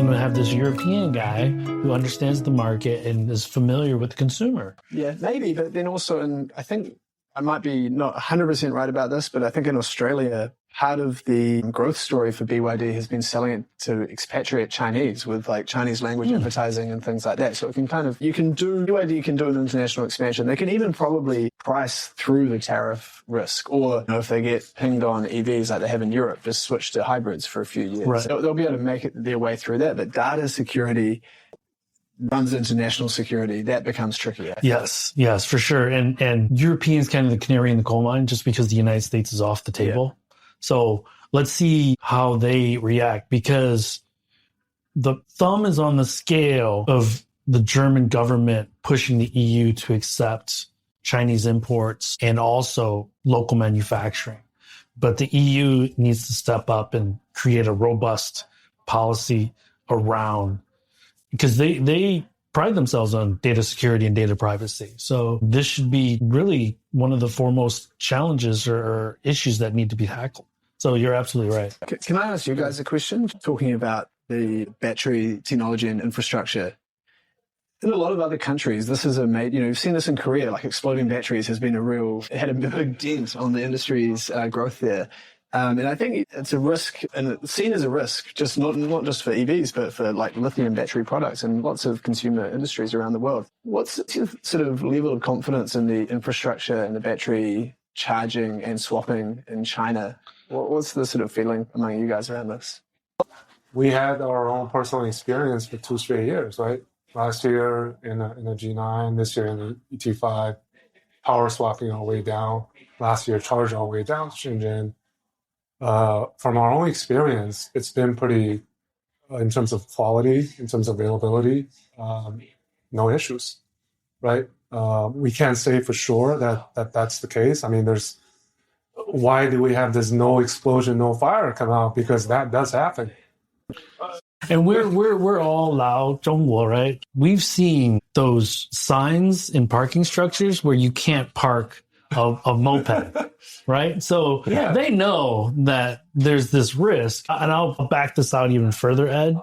going to have this European guy who understands the market and is familiar with the consumer. Yeah, maybe. But then also, and I think I might be not 100% right about this, but I think in Australia, part of the growth story for BYD has been selling it to expatriate Chinese with like Chinese language advertising and things like that. So it can BYD can do an international expansion. They can even probably price through the tariff risk, or if they get pinged on EVs like they have in Europe, just switch to hybrids for a few years. Right. So they'll be able to make their way through that. But data security runs into national security. That becomes trickier. Yes, for sure. And Europeans kind of the canary in the coal mine just because the United States is off the table. Yeah. So let's see how they react, because the thumb is on the scale of the German government pushing the EU to accept Chinese imports and also local manufacturing. But the EU needs to step up and create a robust policy around, because they pride themselves on data security and data privacy. So this should be really one of the foremost challenges or issues that need to be tackled. So you're absolutely right. Can I ask you guys a question? Talking about the battery technology and infrastructure. In a lot of other countries, this is you've seen this in Korea, like exploding batteries had a big dent on the industry's growth there. And I think it's a risk, and it's seen as a risk, just not just for EVs, but for like lithium battery products and lots of consumer industries around the world. What's your sort of level of confidence in the infrastructure and the battery charging and swapping in China? What's the sort of feeling among you guys around this? We had our own personal experience for 2 straight years, right? Last year in a G9, this year in the ET5, power swapping all the way down. Last year, charge all the way down to Shenzhen. From our own experience, it's been pretty, in terms of quality, in terms of availability, no issues, right? We can't say for sure that that's the case. I mean, why do we have this no explosion, no fire come out? Because that does happen. And we're all Lao Zhongguo, right? We've seen those signs in parking structures where you can't park a moped, right? So they know that there's this risk. And I'll back this out even further, Ed.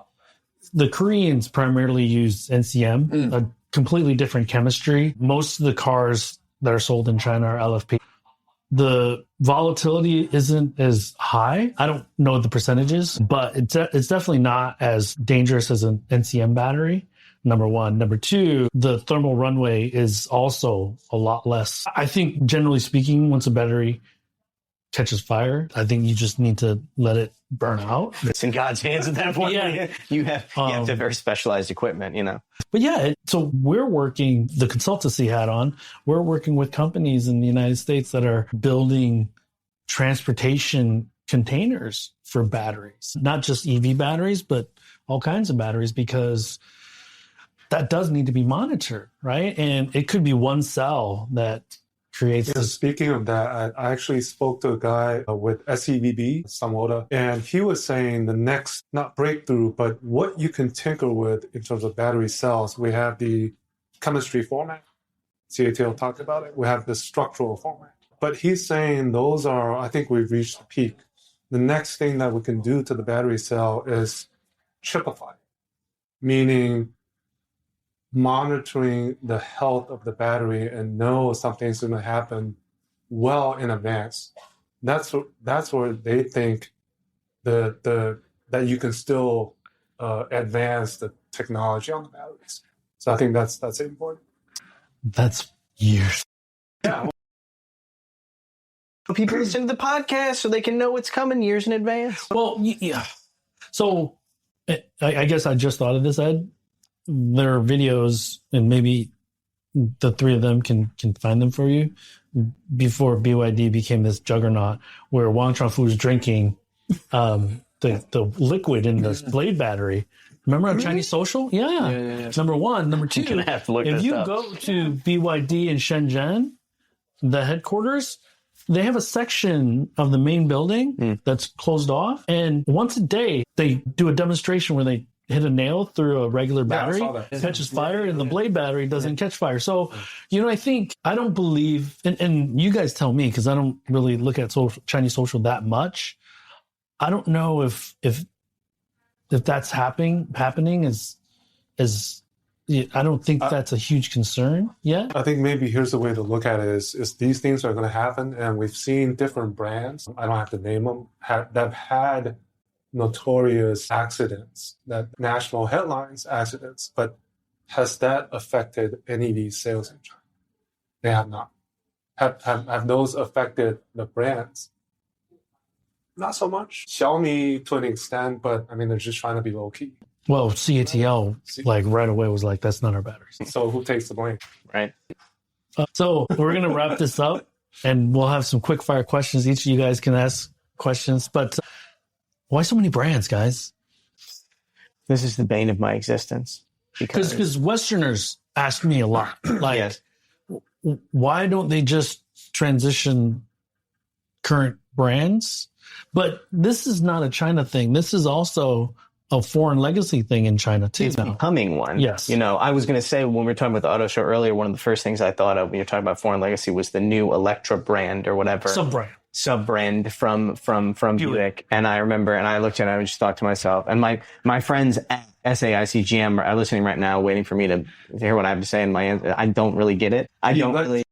The Koreans primarily use NCM, a completely different chemistry. Most of the cars that are sold in China are LFP. The volatility isn't as high. I don't know the percentages, but it's definitely not as dangerous as an NCM battery, number one. Number two, the thermal runway is also a lot less. I think, generally speaking, once a battery catches fire, I think you just need to let it burn out. It's in God's hands at that point. Yeah. You have to have very specialized equipment, But so we're working, the consultancy hat on, we're working with companies in the United States that are building transportation containers for batteries, not just EV batteries, but all kinds of batteries, because that does need to be monitored, right? And it could be one cell that creates this. Speaking of that, I actually spoke to a guy with SEVB, Samoda, and he was saying the next, not breakthrough, but what you can tinker with in terms of battery cells. We have the chemistry format. CATL talked about it. We have the structural format. But he's saying those are, I think we've reached the peak. The next thing that we can do to the battery cell is chipify, meaning monitoring the health of the battery and know something's going to happen well in advance. That's where they think that you can still advance the technology on the batteries. So I think that's important. That's years. Yeah. People listen to the podcast so they can know what's coming years in advance. Well, yeah. So I guess I just thought of this, Ed. There are videos, and maybe the three of them can find them for you, before BYD became this juggernaut, where Wang Chuanfu was drinking the liquid in this blade battery. Remember on Chinese Social? Yeah. Number one. Number two, you're gonna have to look if you up. go to BYD in Shenzhen, the headquarters, they have a section of the main building that's closed off. And once a day, they do a demonstration where they hit a nail through a regular battery, catches fire, and the blade battery doesn't catch fire. So, I don't believe, and you guys tell me, because I don't really look at Chinese social that much. I don't know if that's happening is I don't think that's a huge concern yet. I think maybe here's the way to look at it is these things are going to happen, and we've seen different brands, I don't have to name them, that have had notorious accidents, that national headlines accidents, but has that affected NEV sales in China? They have not. Have those affected the brands? Not so much. Xiaomi to an extent, but I mean, they're just trying to be low key. Well, CATL like right away was like, that's not our batteries. So who takes the blame? Right. So we're going to wrap this up, and we'll have some quick fire questions. Each of you guys can ask questions, but why so many brands, guys? This is the bane of my existence. Because Westerners ask me a lot, like, Yes. why don't they just transition current brands? But this is not a China thing. This is also a foreign legacy thing in China too. It's now. becoming one. Yes. You know, I was going to say when we were talking about the auto show earlier, one of the first things I thought of when you're talking about foreign legacy was the new Electra brand or whatever. Sub brand from Buick. And I remember, and I looked at it and I just thought to myself, and my friends at SAICGM are listening right now, waiting for me to hear what I have to say. And my answer, I don't really get it. I don't really.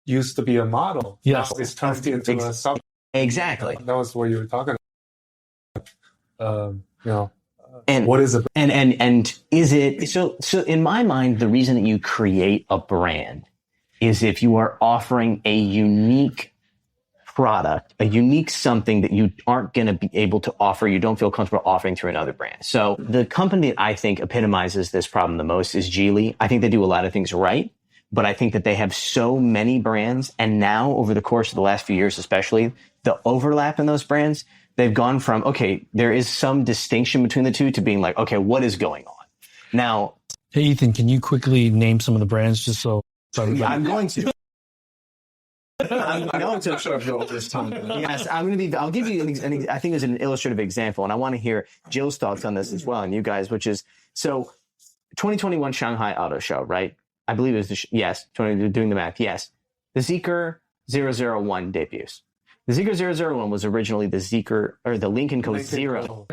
Used to be a model. Yes. Now it's turned into a sub. Exactly. That was what you were talking about. You know, and what is it? And is it so in my mind, the reason that you create a brand is if you are offering a unique product, a unique something that you aren't going to be able to offer, you don't feel comfortable offering through another brand. So the company that I think epitomizes this problem the most is Geely. I think they do a lot of things right, but I think that they have so many brands. And now over the course of the last few years, especially the overlap in those brands, they've gone from, okay, there is some distinction between the two to being like, okay, what is going on? Now, Hey, Ethan, can you quickly name some of the brands just so? I'm going to. I'm going to. Should have got this time. Yes, I'll give you I think it's an illustrative example, and I want to hear Jill's thoughts on this as well, and you guys, which is, so 2021 Shanghai Auto Show, right? I believe it was, yes, doing the math, yes. The Zeekr 001 debuts. The Zeekr 001 was originally the Zeekr, or the Lincoln Co. Zero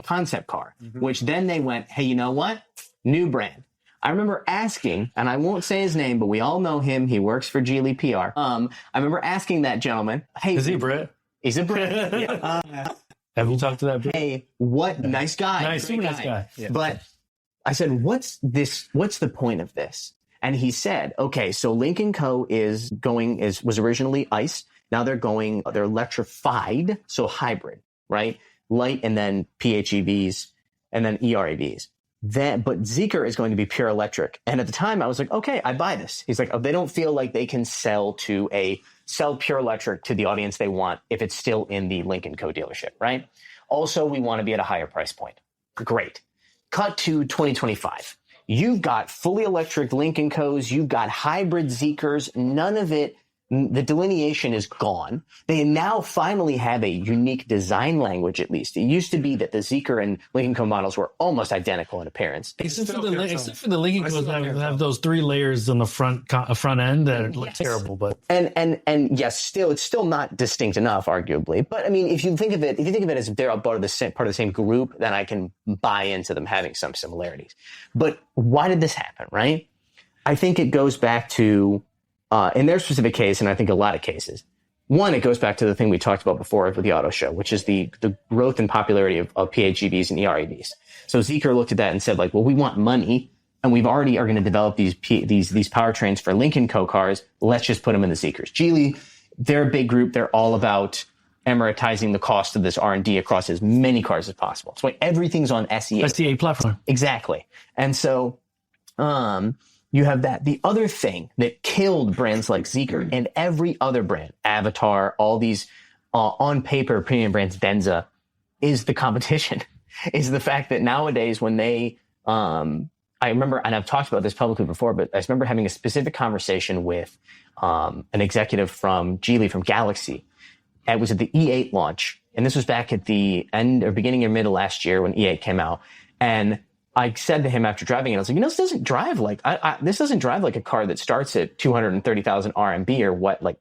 concept car, which then they went, hey, you know what? New brand. I remember asking, and I won't say his name, but we all know him. He works for Geely PR. I remember asking that gentleman, hey. Is he Brit? He's a Brit. Yeah. Have you talked to that Brit? Hey, what nice guy. Nice guy. Yeah. But I said, what's the point of this? And he said, okay, so Lincoln Co. was originally ICE. Now they're electrified, so hybrid, right? Light and then PHEVs and then EREVs. But Zeekr is going to be pure electric. And at the time I was like, okay, I buy this. He's like, oh, they don't feel like they can sell pure electric to the audience they want if it's still in the Lincoln Co. dealership, right? Also, we want to be at a higher price point. Great. Cut to 2025. You've got fully electric Lincoln Co's, you've got hybrid Zeekrs, none of it, the delineation is gone. They now finally have a unique design language, at least. It used to be that the Zeekr and Lincoln Co. models were almost identical in appearance. Except for the Lincoln Co's have those 3 layers on the front end that look terrible. But and yes, it's still not distinct enough, arguably. But I mean, if you think of it as if they're part of the same group, then I can buy into them having some similarities. But why did this happen, right? I think it goes back to in their specific case, and I think a lot of cases, one, it goes back to the thing we talked about before with the auto show, which is the growth and popularity of PHEVs and EREVs. So Zeekr looked at that and said, like, well, we want money, and we've already are going to develop these powertrains for Lincoln Co. cars. Let's just put them in the Zeekrs. Geely, they're a big group. They're all about amortizing the cost of this R&D across as many cars as possible. That's why everything's on SEA. SEA platform. Exactly. And so, you have that. The other thing that killed brands like Zeekr and every other brand, Avatar, all these on paper premium brands, Denza, is the competition. Is the fact that nowadays when they, I remember, and I've talked about this publicly before, but I remember having a specific conversation with an executive from Geely, from Galaxy. It was at the E8 launch, and this was back at the end or beginning or middle last year when E8 came out, and I said to him after driving it, I was like, this doesn't drive like a car that starts at 230,000 RMB or what, like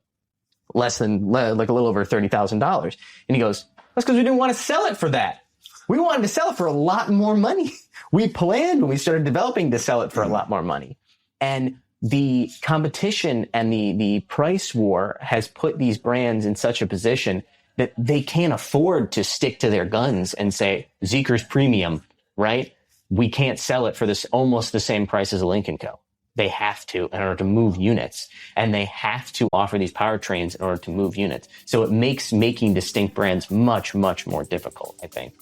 less than like a little over $30,000. And he goes, that's because we didn't want to sell it for that. We wanted to sell it for a lot more money. We planned when we started developing to sell it for a lot more money. And the competition and the price war has put these brands in such a position that they can't afford to stick to their guns and say, Zeekr's premium, right? We can't sell it for this almost the same price as a Lynk & Co. They have to in order to move units, and they have to offer these powertrains in order to move units. So it makes making distinct brands much, much more difficult, I think.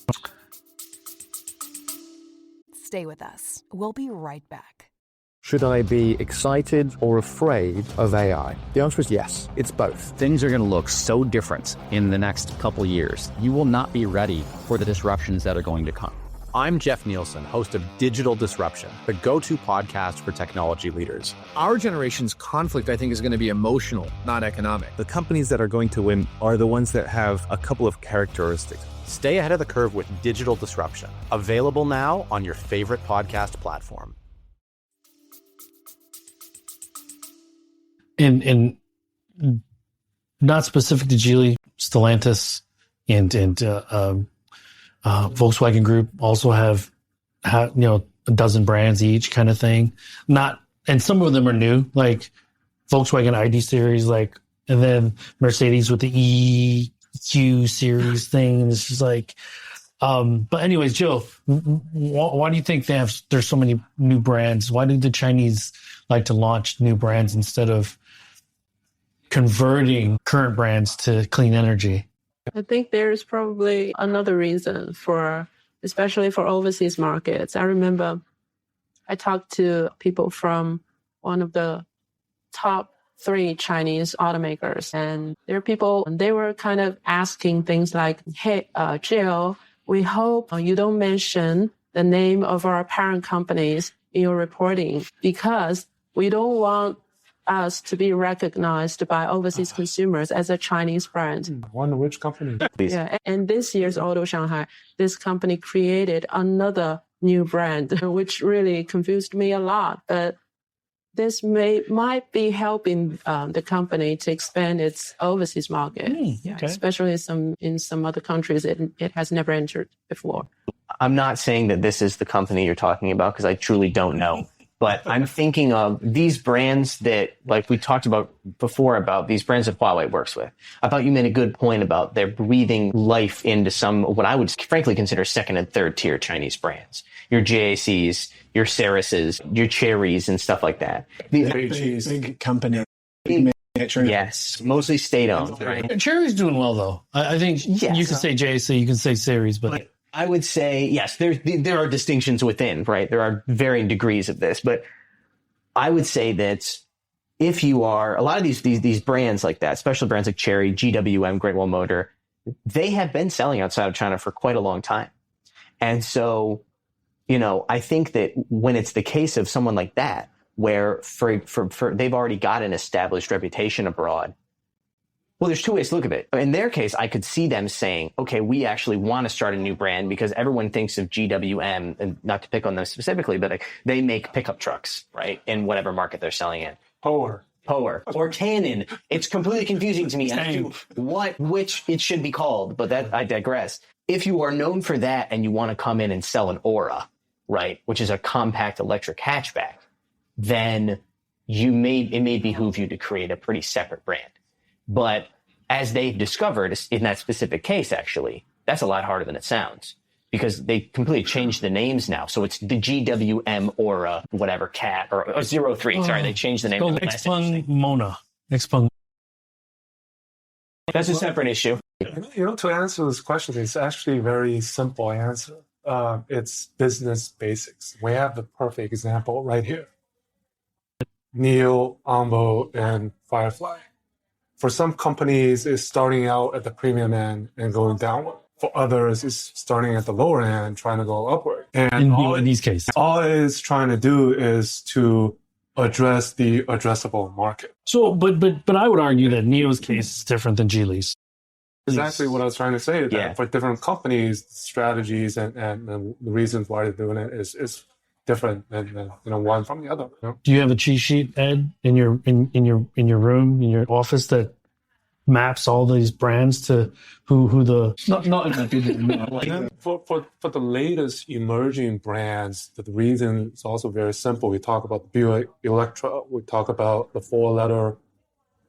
Stay with us. We'll be right back. Should I be excited or afraid of AI? The answer is yes, it's both. Things are going to look so different in the next couple years. You will not be ready for the disruptions that are going to come. I'm Jeff Nielsen, host of Digital Disruption, the go-to podcast for technology leaders. Our generation's conflict, I think, is going to be emotional, not economic. The companies that are going to win are the ones that have a couple of characteristics. Stay ahead of the curve with Digital Disruption, available now on your favorite podcast platform. And not specific to Geely, Stellantis and Volkswagen Group also have a dozen brands each, kind of thing. And some of them are new, like Volkswagen ID series, and then Mercedes with the EQ series thing. And it's just but anyways, Jill, why do you think there's so many new brands? Why do the Chinese like to launch new brands instead of converting current brands to clean energy? I think there's probably another reason especially for overseas markets. I remember I talked to people from one of the top 3 Chinese automakers, and there are people, they were kind of asking things like, hey, Jill, we hope you don't mention the name of our parent companies in your reporting because we don't want us to be recognized by overseas consumers as a Chinese brand. One which company? Yeah, and this year's Auto Shanghai, this company created another new brand, which really confused me a lot. But this might be helping the company to expand its overseas market, Okay. especially in some other countries it has never entered before. I'm not saying that this is the company you're talking about because I truly don't know. But I'm thinking of these brands that, like we talked about before, about these brands that Huawei works with. I thought you made a good point about they're breathing life into some, what I would frankly consider second and third tier Chinese brands. Your JACs, your Cereses, your Cherries and stuff like that. Big company. Yes, mostly state-owned, right? And Cherry's doing well, though. I think Yes. you can say JAC, you can say series, but I would say, yes, there are distinctions within, right? There are varying degrees of this, but I would say that if you are, a lot of these brands like that, especially brands like Chery, GWM, Great Wall Motor, they have been selling outside of China for quite a long time. And so, I think that when it's the case of someone like that, where for they've already got an established reputation abroad, well, there's 2 ways to look at it. In their case, I could see them saying, okay, we actually want to start a new brand because everyone thinks of GWM, and not to pick on them specifically, but they make pickup trucks, right? In whatever market they're selling in. Power. Or Canon. It's completely confusing to me as to which it should be called, but I digress. If you are known for that and you want to come in and sell an Aura, right, which is a compact electric hatchback, then it may behoove you to create a pretty separate brand. But as they've discovered in that specific case, actually, that's a lot harder than it sounds because they completely changed the names now. So it's the GWM Aura, whatever, Cat or 03. Sorry, they changed the name. Xpeng Mona. Xpeng. That's a separate issue. To answer this question, it's actually a very simple answer. It's business basics. We have the perfect example right here. Neo, Envo, and Firefly. For some companies, it's starting out at the premium end and going downward. For others, it's starting at the lower end, trying to go upward. And In these cases. all it's trying to do is to address the addressable market. So, but I would argue that Neo's case is different than Geely's. Exactly what I was trying to say. That Yeah. for different companies, strategies and the reasons why they're doing it is different than one from the other. Do you have a cheat sheet, Ed, in your room, in your office that maps all these brands to who the Not in the opinion, no. And then for the latest emerging brands, the reason is also very simple. We talk about Buick Electra. We talk about the four-letter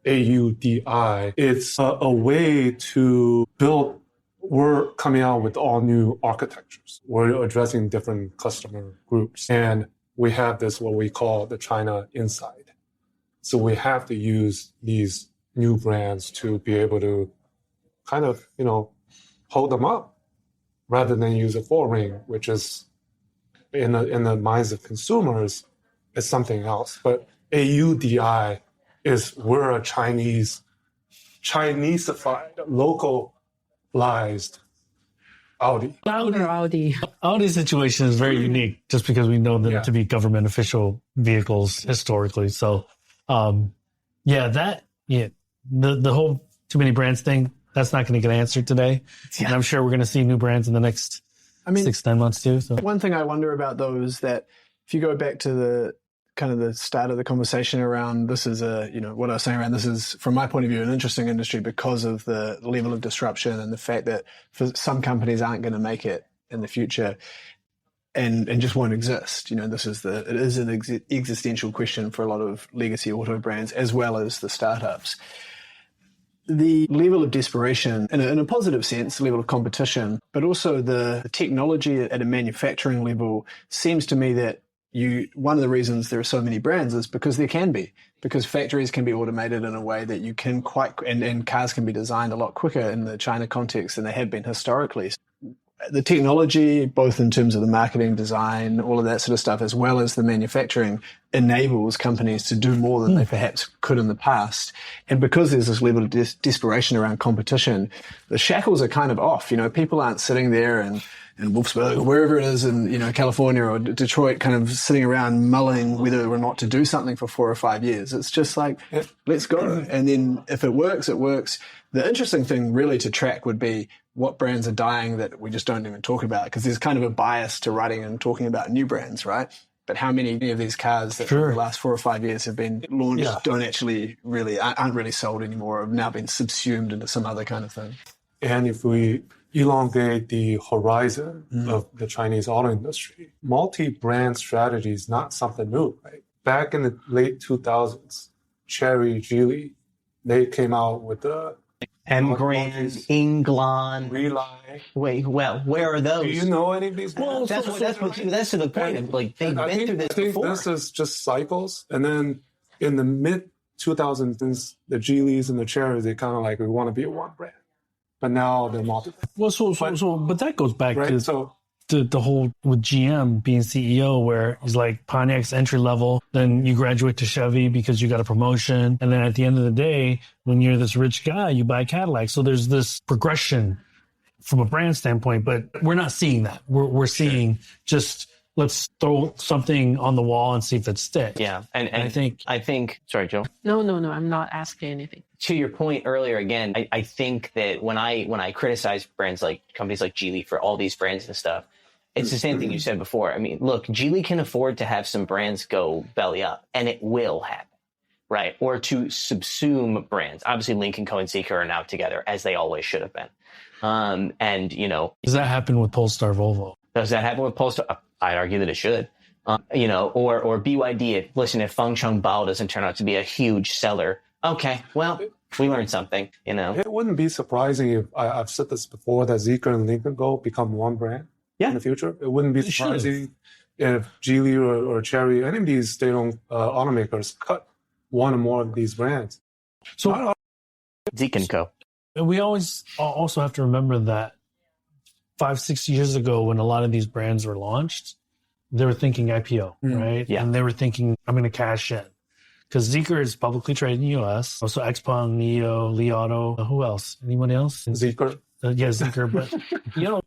AUDI. It's a way to build. We're coming out with all new architectures. We're addressing different customer groups. And we have this, what we call the China Inside. So we have to use these new brands to be able to kind of, hold them up rather than use a four-ring, which is in the minds of consumers is something else. But AUDI is we're a Chinese-ified, localized Audi. Audi situation is very unique just because we know them to be government official vehicles historically. So, the whole too many brands thing, that's not going to get answered today. Yeah. And I'm sure we're going to see new brands in the next 6-9 months too. So one thing I wonder about though is that if you go back to the kind of the start of the conversation around this is what I was saying around this is, from my point of view, an interesting industry because of the level of disruption and the fact that for some companies aren't going to make it in the future and just won't exist. It is an existential question for a lot of legacy auto brands as well as the startups. The level of desperation, in a positive sense, the level of competition, but also the technology at a manufacturing level seems to me that one of the reasons there are so many brands is because because factories can be automated in a way that you can and cars can be designed a lot quicker in the China context than they have been historically. The technology, both in terms of the marketing, design, all of that sort of stuff, as well as the manufacturing, enables companies to do more than they perhaps could in the past. And because there's this level of desperation around competition, the shackles are kind of off. People aren't sitting there in Wolfsburg or wherever it is in, California or Detroit, kind of sitting around mulling whether or not to do something for 4 or 5 years. It's just like, let's go. And then if it works, it works. The interesting thing really to track would be what brands are dying that we just don't even talk about, because there's kind of a bias to writing and talking about new brands, right? But how many of these cars that in the last 4 or 5 years have been launched aren't really sold anymore, have now been subsumed into some other kind of thing? And if we elongate the horizon of the Chinese auto industry, multi-brand strategy is not something new, right? Back in the late 2000s, Chery, Geely, they came out with the M-Grand, Inglon. Relay. Wait, well, where are those? Do you know any of these brands? That's to the point of, they've been through this before. This is just cycles. And then in the mid-2000s, the Geelys and the Cherys, they kind of we want to be a one brand. But now they're multiple. Well, but that goes back to the whole with GM being CEO, where he's like Pontiac's entry level, then you graduate to Chevy because you got a promotion, and then at the end of the day, when you're this rich guy, you buy a Cadillac. So there's this progression from a brand standpoint, but we're not seeing that. We're seeing just let's throw something on the wall and see if it sticks. Yeah, and I think. Sorry, Joe. No, I'm not asking anything. To your point earlier, again, I think that when I criticize brands like companies like Geely for all these brands and stuff, it's the same thing you said before. I mean, look, Geely can afford to have some brands go belly up, and it will happen, right? Or to subsume brands. Obviously, Lynk & Co. and Zeekr are now together, as they always should have been. Does that happen with Polestar Volvo? Does that happen with Polestar? I'd argue that it should. Or BYD. Listen, if Fengcheng Bao doesn't turn out to be a huge seller, okay, well, we learned something, It wouldn't be surprising if, I've said this before, that Zeekr and Lynk & Co. become one brand in the future. It wouldn't be surprising if Geely or Chery, any of these state-owned automakers cut one or more of these brands. So Zeekr & Co. We always also have to remember that 5-6 years ago, when a lot of these brands were launched, they were thinking IPO, right? Yeah. And they were thinking, I'm going to cash in. Because Zeekr is publicly traded in the U.S. Also XPeng, NIO, Li Auto. Who else? Anyone else? Zeekr. Zeekr. But,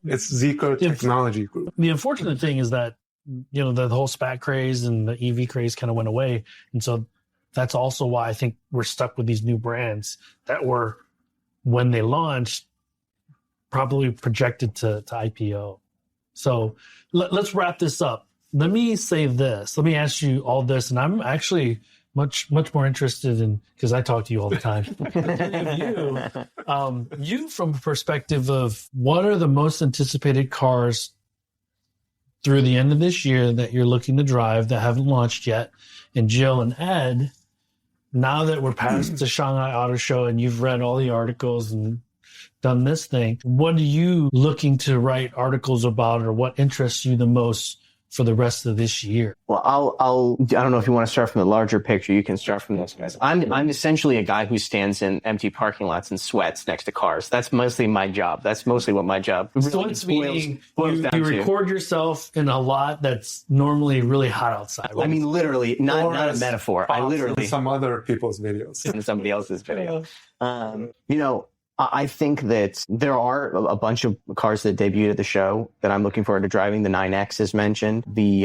it's Zeekr Technology Group. The unfortunate thing is that, the whole SPAC craze and the EV craze kind of went away. And so that's also why I think we're stuck with these new brands that were, when they launched, probably projected to IPO. So let's wrap this up. Let me say this. Let me ask you all this. And I'm actually much more interested in, because I talk to you all the time. You from a perspective of what are the most anticipated cars through the end of this year that you're looking to drive that haven't launched yet, and Jill and Ed, now that we're past the Shanghai Auto Show and you've read all the articles and done this thing, what are you looking to write articles about, or what interests you the most for the rest of this year? Well, I don't know if you want to start from the larger picture. You can start from this, guys. I'm essentially a guy who stands in empty parking lots and sweats next to cars. That's mostly my job. That's mostly what my job Sweats meaning you record yourself in a lot that's normally really hot outside. I mean, literally, not a metaphor. I literally some other people's videos. In somebody else's video. I think that there are a bunch of cars that debuted at the show that I'm looking forward to driving. The 9X is mentioned. The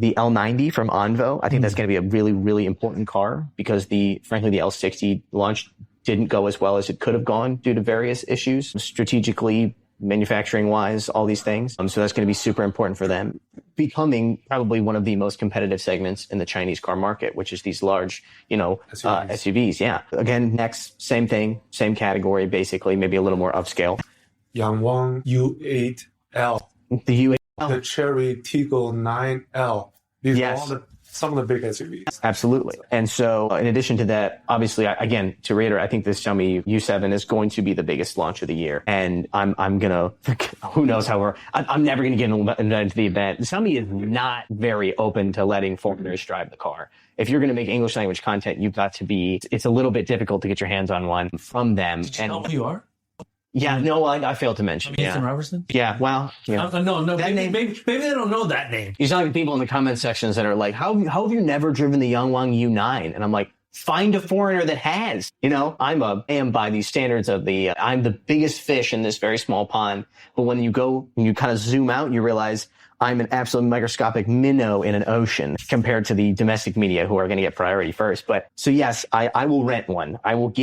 L90 from Onvo. I think that's going to be a really, really important car because frankly, the L60 launch didn't go as well as it could have gone due to various issues, strategically, manufacturing wise, all these things. So that's going to be super important for them. Becoming probably one of the most competitive segments in the Chinese car market, which is these large, SUVs. Yeah. Again, next, same thing, same category, basically, maybe a little more upscale. Yangwang U8L. The U8L. The Chery Tiggo 9L. These are all some of the big SUVs. Absolutely. And so in addition to that, obviously, again, to reiterate, I think this Xiaomi U7 is going to be the biggest launch of the year. And I'm going to, who knows how I'm never going to get into the event. Xiaomi is not very open to letting foreigners drive the car. If you're going to make English language content, you've got to it's a little bit difficult to get your hands on one from them. Did you know who you are? Yeah, no, I failed to mention. Robertson? Yeah, well, no, maybe they don't know that name. You're talking to people in the comment sections that are like, how have you never driven the Yangwang U9? And I'm like, find a foreigner that has. I am by these standards of I'm the biggest fish in this very small pond. But when you kind of zoom out, you realize I'm an absolute microscopic minnow in an ocean compared to the domestic media who are going to get priority first. But so yes, I will rent one. I will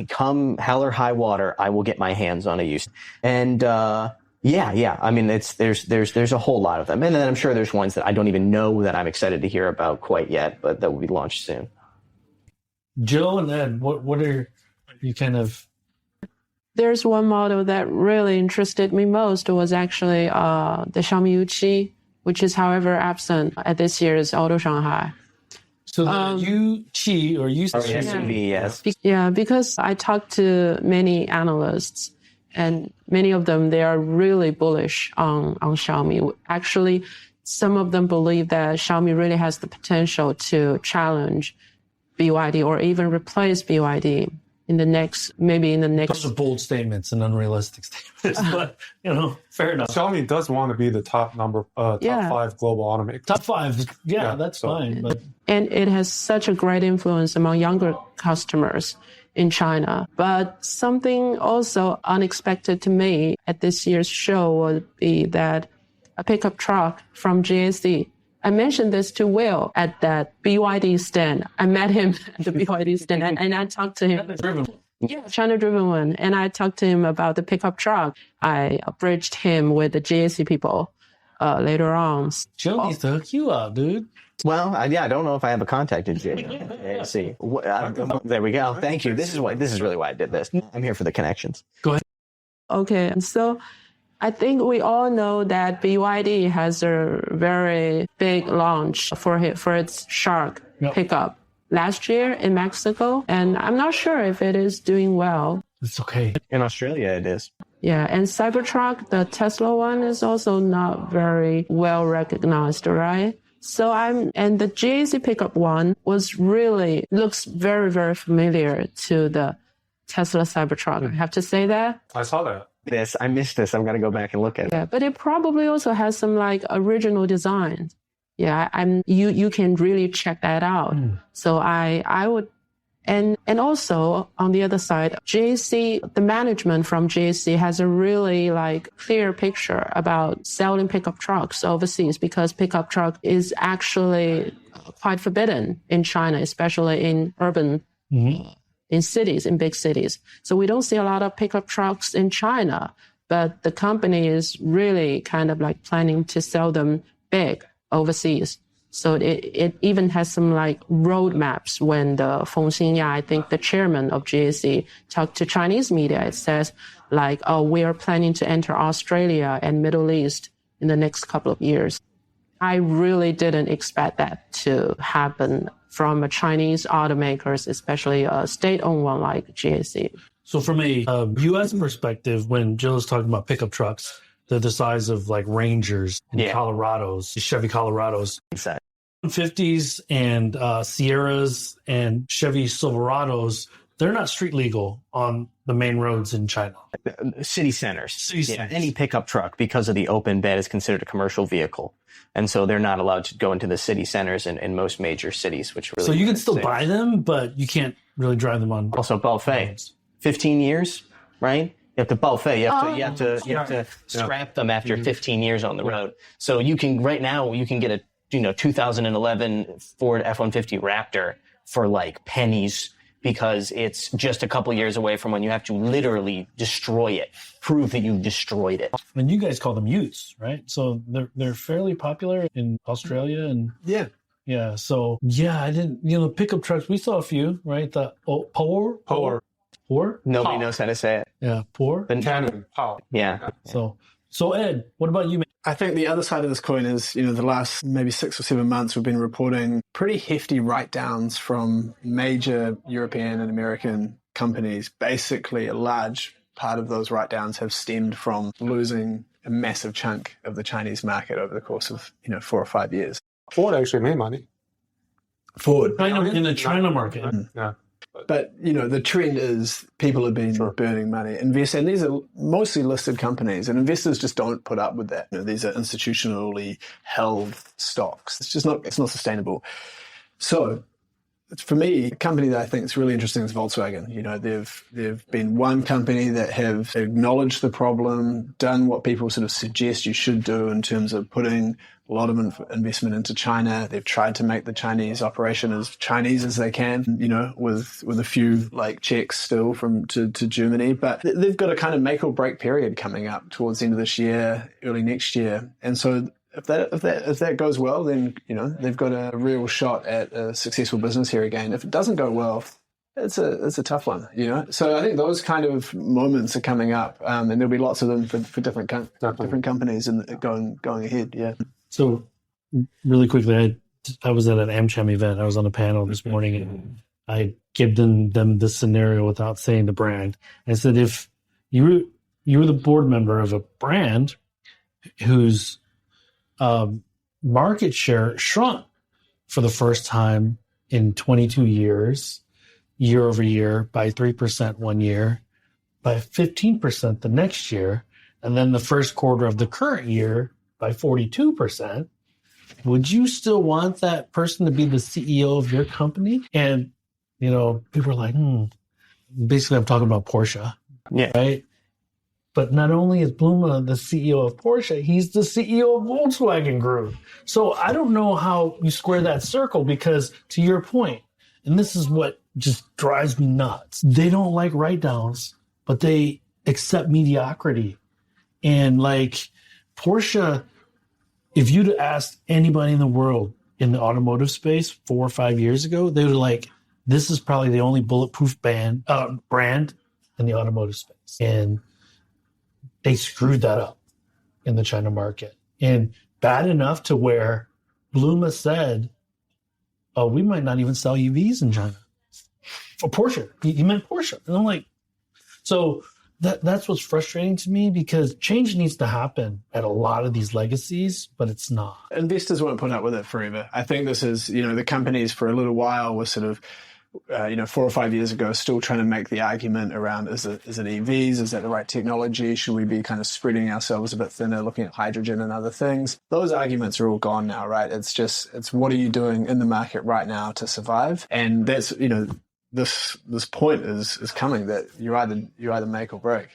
come hell or high water, I will get my hands on a use. And, yeah. I mean, there's a whole lot of them. And then I'm sure there's ones that I don't even know that I'm excited to hear about quite yet, but that will be launched soon. Jill and Ed, what are you kind of... There's one model that really interested me most was actually the Xiaomi U7, which is, however, absent at this year's AutoShanghai. So the U7 or U7 SUV, yes. Yeah, because I talked to many analysts, and many of them, they are really bullish on Xiaomi. Actually, some of them believe that Xiaomi really has the potential to challenge BYD or even replace BYD. Those are bold statements and unrealistic statements, but fair enough. Xiaomi does want to be the top 5 global automaker. Top 5, that's fine. But and it has such a great influence among younger customers in China. But something also unexpected to me at this year's show would be that a pickup truck from GAC. I mentioned this to Will at that BYD stand. I met him at the BYD stand and I talked to him. China-driven one. And I talked to him about the pickup truck. I bridged him with the GAC people later on. Jill needs to hook you up, dude. Well, I don't know if I have a contact in GAC. There we go. Thank you. This is really why I did this. I'm here for the connections. Go ahead. Okay, so I think we all know that BYD has a very big launch for its Shark pickup last year in Mexico, and I'm not sure if it is doing well. It's okay. In Australia, it is. Yeah, and Cybertruck, the Tesla one, is also not very well recognized, right? And the GAC pickup one looks very, very familiar to the Tesla Cybertruck. I have to say that. I saw that. I missed this. I'm going to go back and look at it. Yeah, but it probably also has some original designs. Yeah, you can really check that out. So I would, and also on the other side, GAC, the management from GAC has a really clear picture about selling pickup trucks overseas because pickup truck is actually quite forbidden in China, especially in urban in cities, in big cities. So we don't see a lot of pickup trucks in China, but the company is really kind of planning to sell them big overseas. So it even has some like roadmaps. When the Feng Xingya, I think the chairman of GAC, talked to Chinese media, it says like, oh, we are planning to enter Australia and Middle East in the next couple of years. I really didn't expect that to happen from a Chinese automakers, especially a state-owned one like GAC. So from a U.S. perspective, when Jill is talking about pickup trucks, they're the size of like Rangers and Colorados, Chevy Colorados. Exactly. 50s and Sierras and Chevy Silverados, they're not street legal on the main roads in China. City centers. Centers. Any pickup truck, because of the open bed, is considered a commercial vehicle. And so they're not allowed to go into the city centers in most major cities, which really. So you can still buy them, but you can't really drive them on. Also, buffet. 15 years, right? You have to buffet. You have to scrap them after 15 years on the road. So you can get a 2011 Ford F-150 Raptor for like pennies, because it's just a couple years away from when you have to literally destroy it, prove that you destroyed it. And you guys call them utes, right? So they're fairly popular in Australia and yeah. So I didn't pickup trucks. We saw a few, right? The Power. Nobody knows how to say it. Yeah, Power. Canon, Power. Yeah. So Ed, what about you, man? I think the other side of this coin is, the last maybe 6 or 7 months, we've been reporting pretty hefty write-downs from major European and American companies. Basically, a large part of those write-downs have stemmed from losing a massive chunk of the Chinese market over the course of, 4 or 5 years. Ford actually made money. Ford. In the China market. Yeah. But, the trend is people have been burning money. And these are mostly listed companies, and investors just don't put up with that. These are institutionally held stocks. It's not sustainable. So for me, a company that I think is really interesting is Volkswagen. They've been one company that have acknowledged the problem, done what people sort of suggest you should do in terms of putting a lot of investment into China. They've tried to make the Chinese operation as Chinese as they can, with a few like checks still to Germany. But they've got a kind of make or break period coming up towards the end of this year, early next year. And so if that goes well, then they've got a real shot at a successful business here again. If it doesn't go well, it's a tough one, So I think those kind of moments are coming up, and there'll be lots of them for different companies and going ahead. Yeah. So really quickly, I was at an AmCham event. I was on a panel this morning, and I gave them this scenario without saying the brand. I said, if you were the board member of a brand whose market share shrunk for the first time in 22 years, year over year, by 3% one year, by 15% the next year, and then the first quarter of the current year by 42%, would you still want that person to be the CEO of your company? And, people are like, basically I'm talking about Porsche. Yeah. Right? But not only is Bluma the CEO of Porsche, he's the CEO of Volkswagen Group. So I don't know how you square that circle, because to your point, and this is what just drives me nuts, they don't like write-downs, but they accept mediocrity. And like Porsche, if you'd asked anybody in the world in the automotive space 4 or 5 years ago, they would like, this is probably the only bulletproof brand in the automotive space. And they screwed that up in the China market. And bad enough to where Bluma said, oh, we might not even sell EVs in China. For Porsche. He meant Porsche. And I'm like, so that's what's frustrating to me, because change needs to happen at a lot of these legacies, but it's not. Investors won't put up with it forever. I think this is, the companies for a little while were sort of, 4 or 5 years ago, still trying to make the argument around, is it EVs? Is that the right technology? Should we be kind of spreading ourselves a bit thinner, looking at hydrogen and other things? Those arguments are all gone now, right? It's what are you doing in the market right now to survive? And that's, this point is coming, that you either make or break.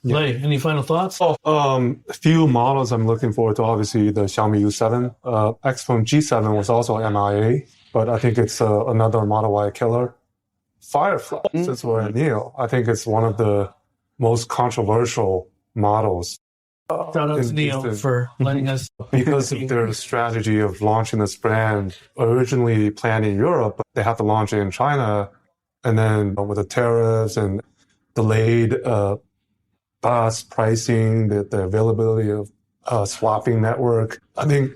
Lei, any final thoughts? A few models I'm looking forward to. Obviously, the Xiaomi U7. Xphone G7 was also MIA, but I think it's another Model Y killer. Firefly, since we're at NIO, I think it's one of the most controversial models. Shout out to Neo for letting us. Because of their strategy of launching this brand, originally planned in Europe, they had to launch it in China. And then with the tariffs and delayed bus pricing, the availability of swapping network, I think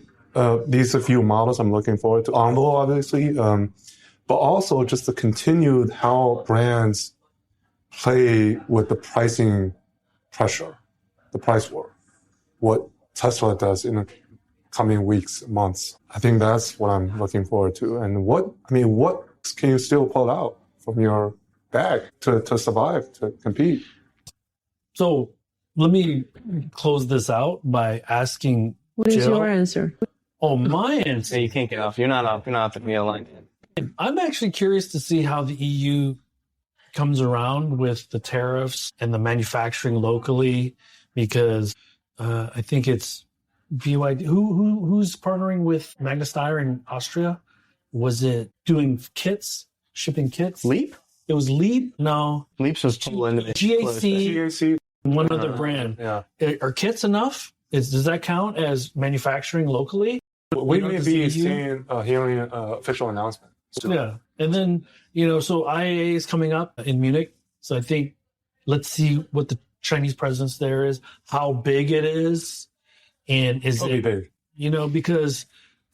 these are a few models I'm looking forward to. Envelope, obviously, but also just the continued how brands play with the pricing pressure, the price war, what Tesla does in the coming weeks, months. I think that's what I'm looking forward to. And what can you still pull out from your bag to survive, to compete? So let me close this out by asking What is Jill. your answer? Oh, my answer. You can't get off. You're not off the meal line. I'm actually curious to see how the EU comes around with the tariffs and the manufacturing locally, because I think it's BYD. Who's partnering with Magna Steyr in Austria? Was it doing kits, shipping kits? Leap? It was Leap? No. Leap's was pulling into GAC, one other brand. Yeah. Are kits enough? Does that count as manufacturing locally? We may be hearing an official announcement. Yeah. And then, so IAA is coming up in Munich. So I think let's see what the Chinese presence there is, how big it is. And is it big? Because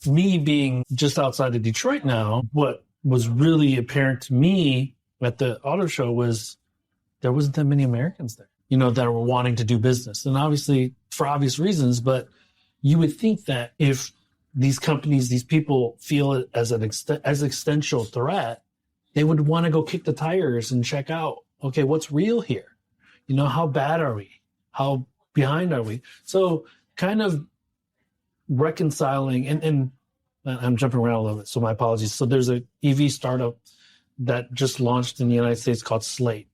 me being just outside of Detroit now, what was really apparent to me at the auto show was there wasn't that many Americans there, that were wanting to do business. And obviously for obvious reasons, but you would think that if these companies, these people feel it as an existential threat, they would want to go kick the tires and check out, okay, what's real here? How bad are we? How behind are we? So kind of reconciling, and I'm jumping around a little bit, so my apologies. So there's an EV startup that just launched in the United States called Slate.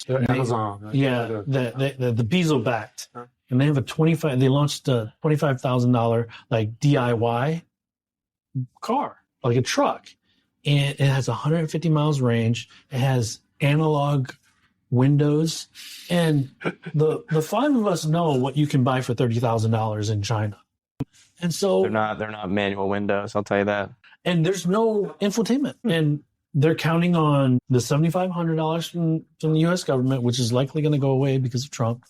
Amazon. Right? Yeah, the Bezos backed. And they have they launched a $25,000 like DIY car, like a truck. And it has 150 miles range. It has analog windows. And the five of us know what you can buy for $30,000 in China. And so they're not manual windows, I'll tell you that. And there's no infotainment. And they're counting on the $7,500 from the US government, which is likely going to go away because of Trump.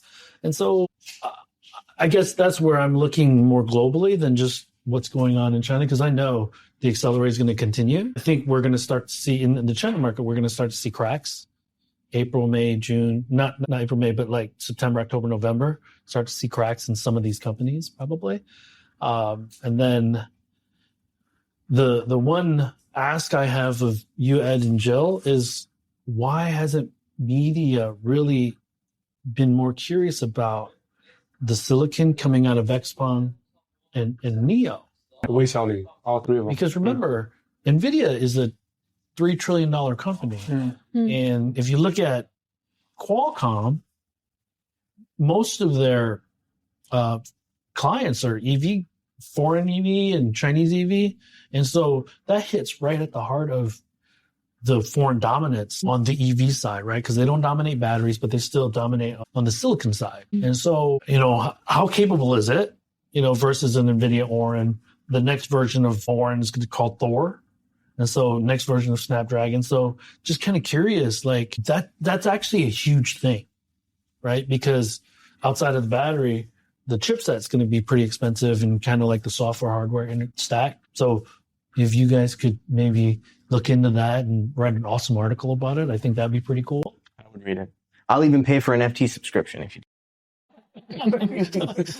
And so I guess that's where I'm looking more globally than just what's going on in China, because I know the accelerator is going to continue. I think we're going to start to see in the China market, we're going to start to see cracks. April, May, June, not April, May, but like September, October, November, start to see cracks in some of these companies probably. And then the one ask I have of you, Ed and Jill, is why hasn't media really been more curious about the silicon coming out of XPeng and Neo? All three of them. Because remember, NVIDIA is a $3 trillion company. And if you look at Qualcomm, most of their clients are EV, foreign EV and Chinese EV. And so that hits right at the heart of the foreign dominance on the EV side, right? Because they don't dominate batteries, but they still dominate on the silicon side. And so, how capable is it, versus an NVIDIA Orin? The next version of Orin is called Thor. And so next version of Snapdragon. So just kind of curious, like that's actually a huge thing, right? Because outside of the battery, the chipset's going to be pretty expensive and kind of like the software hardware in stack. So if you guys could maybe look into that and write an awesome article about it, I think that'd be pretty cool. I would read it. I'll even pay for an FT subscription if you do.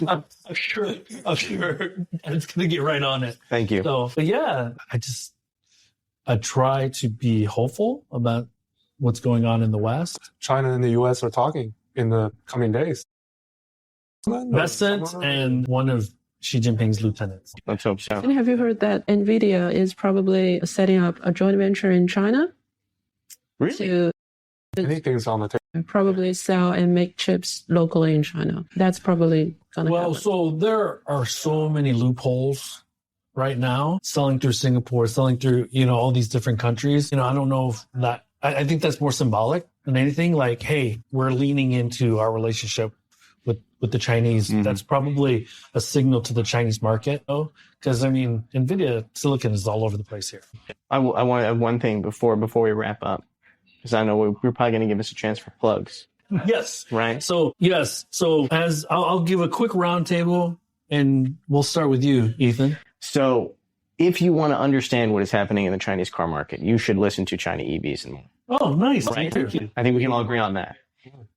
I'm sure. And it's going to get right on it. Thank you. So, but yeah, I try to be hopeful about what's going on in the West. China and the US are talking in the coming days. Vescent and one of Xi Jinping's lieutenants. Let's hope so. And have you heard that NVIDIA is probably setting up a joint venture in China? Really? To Anything's on the table. probably sell and make chips locally in China. That's probably going to happen. So there are so many loopholes right now, selling through Singapore, selling through, all these different countries. I don't know if I think that's more symbolic than anything. Like, hey, we're leaning into our relationship with the Chinese. That's probably a signal to the Chinese market, though, because I mean, NVIDIA silicon is all over the place here. I want to add one thing before we wrap up, because I know we're probably going to give us a chance for plugs. Yes. Right. So yes. So as I'll give a quick roundtable, and we'll start with you, Ethan. So if you want to understand what is happening in the Chinese car market, you should listen to China EVs and more. Oh, nice. Right? Thank you. I think we can all agree on that.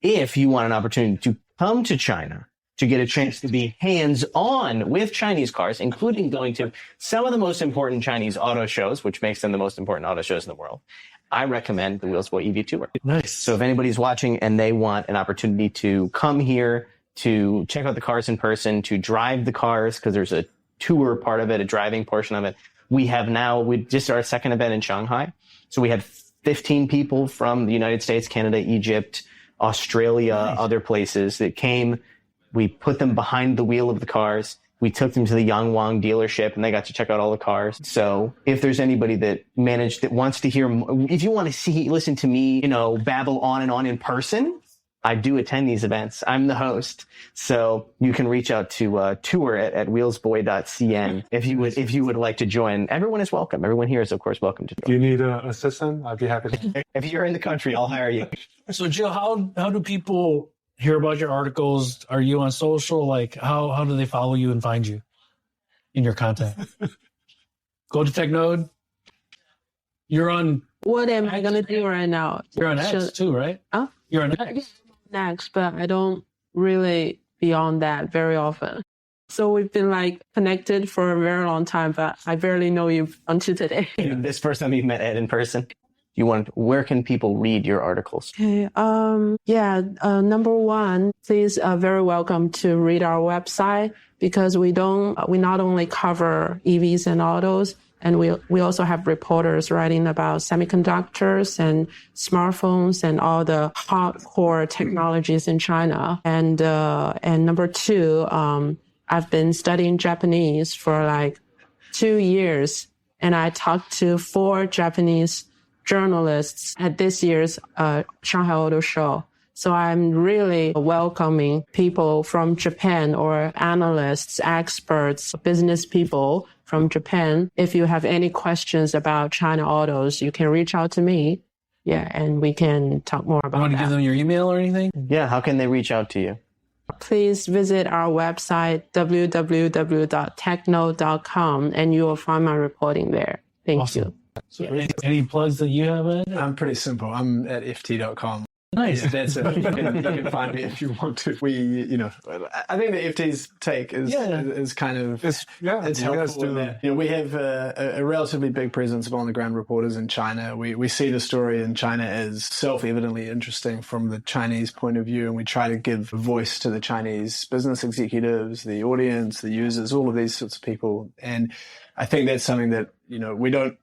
If you want an opportunity to come to China to get a chance to be hands-on with Chinese cars, including going to some of the most important Chinese auto shows, which makes them the most important auto shows in the world, I recommend the Wheelsboy EV Tour. Nice. So if anybody's watching and they want an opportunity to come here to check out the cars in person, to drive the cars, because there's a tour part of it, a driving portion of it. We just our second event in Shanghai. So we had 15 people from the United States, Canada, Egypt, Australia, other places that came. We put them behind the wheel of the cars. We took them to the Yangwang dealership and they got to check out all the cars. So if there's anybody that wants to hear, if you want to listen to me, babble on and on in person, I do attend these events. I'm the host. So you can reach out to tour at wheelsboy.cn if you would like to join. Everyone is welcome. Everyone here is, of course, welcome to join. Do you need an assistant? I'd be happy to. If you're in the country, I'll hire you. So Jill, how do people hear about your articles? Are you on social? Like how do they follow you and find you in your content? Go to Technode. You're on. What am I gonna do right now? You're on X too, right? Huh? You're on X. Next, but I don't really beyond that very often. So we've been connected for a very long time, but I barely know you until today. This first time you met Ed in person. Where can people read your articles? Okay. Number one, please very welcome to read our website, because we not only cover EVs and autos, and we also have reporters writing about semiconductors and smartphones and all the hardcore technologies in China. And number two, I've been studying Japanese for 2 years, and I talked to 4 Japanese journalists at this year's Shanghai Auto Show. So I'm really welcoming people from Japan, or analysts, experts, business people from Japan. If you have any questions about China autos, you can reach out to me. Yeah, and we can talk more about that. You want to give them your email or anything? Yeah, how can they reach out to you? Please visit our website, www.technode.com, and you will find my reporting there. Thank you. So any plugs that you have, Ed? I'm pretty simple. I'm at ft.com. Nice. Yeah, that's it. You can find me if you want to. I think the FT's take is kind of it's helpful. We have a relatively big presence of on-the-ground reporters in China. We see the story in China as self-evidently interesting from the Chinese point of view, and we try to give voice to the Chinese business executives, the audience, the users, all of these sorts of people. And I think that's something that we don't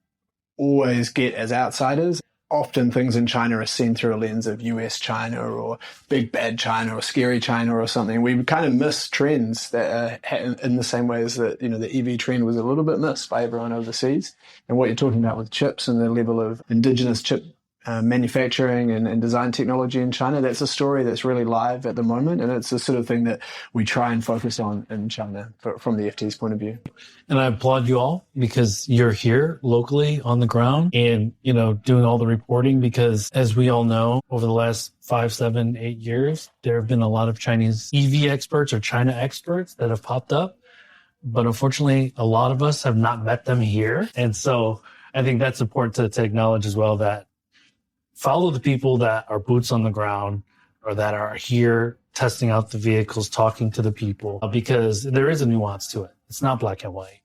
always get as outsiders. Often things in China are seen through a lens of US China or big bad China or scary China or something. We kind of miss trends that in the same ways that, the EV trend was a little bit missed by everyone overseas. And what you're talking about with chips and the level of indigenous chip manufacturing and design technology in China, that's a story that's really live at the moment. And it's the sort of thing that we try and focus on in China from the FT's point of view. And I applaud you all because you're here locally on the ground and, doing all the reporting, because as we all know, over the last 5, 7, 8 years, there have been a lot of Chinese EV experts or China experts that have popped up. But unfortunately, a lot of us have not met them here. And so I think that's important to acknowledge as well, that follow the people that are boots on the ground or that are here testing out the vehicles, talking to the people, because there is a nuance to it. It's not black and white.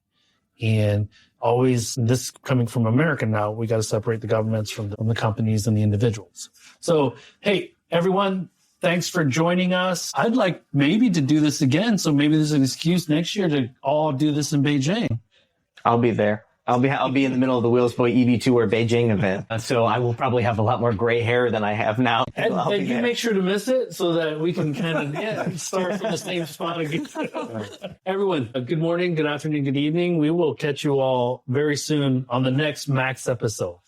And always, this coming from America now, we got to separate the governments from the companies and the individuals. So, hey, everyone, thanks for joining us. I'd like maybe to do this again. So maybe there's an excuse next year to all do this in Beijing. I'll be there. I'll be in the middle of the Wheelsboy EV Tour Beijing event, so I will probably have a lot more gray hair than I have now. And you make sure to miss it so that we can kind of start from the same spot again. Everyone, good morning, good afternoon, good evening. We will catch you all very soon on the next Max episode.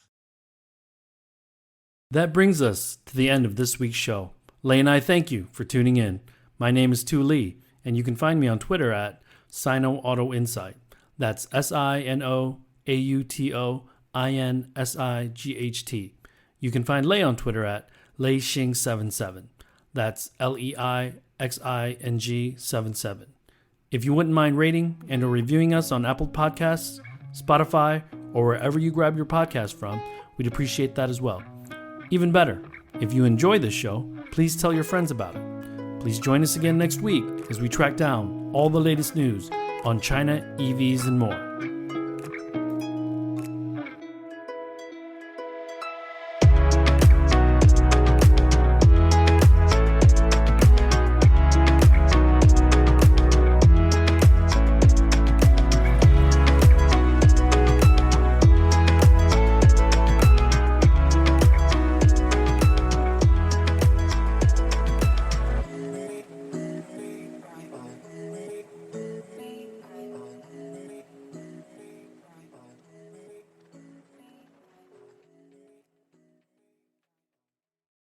That brings us to the end of this week's show. Lei and I thank you for tuning in. My name is Tu Lee, and you can find me on Twitter at Sino Auto Insight. That's SinoAutoInsight. You can find Lei on Twitter at LeiXing77. That's LEIXING77. If you wouldn't mind rating and or reviewing us on Apple Podcasts, Spotify, or wherever you grab your podcast from, we'd appreciate that as well. Even better, if you enjoy this show, please tell your friends about it. Please join us again next week as we track down all the latest news on China, EVs, and more.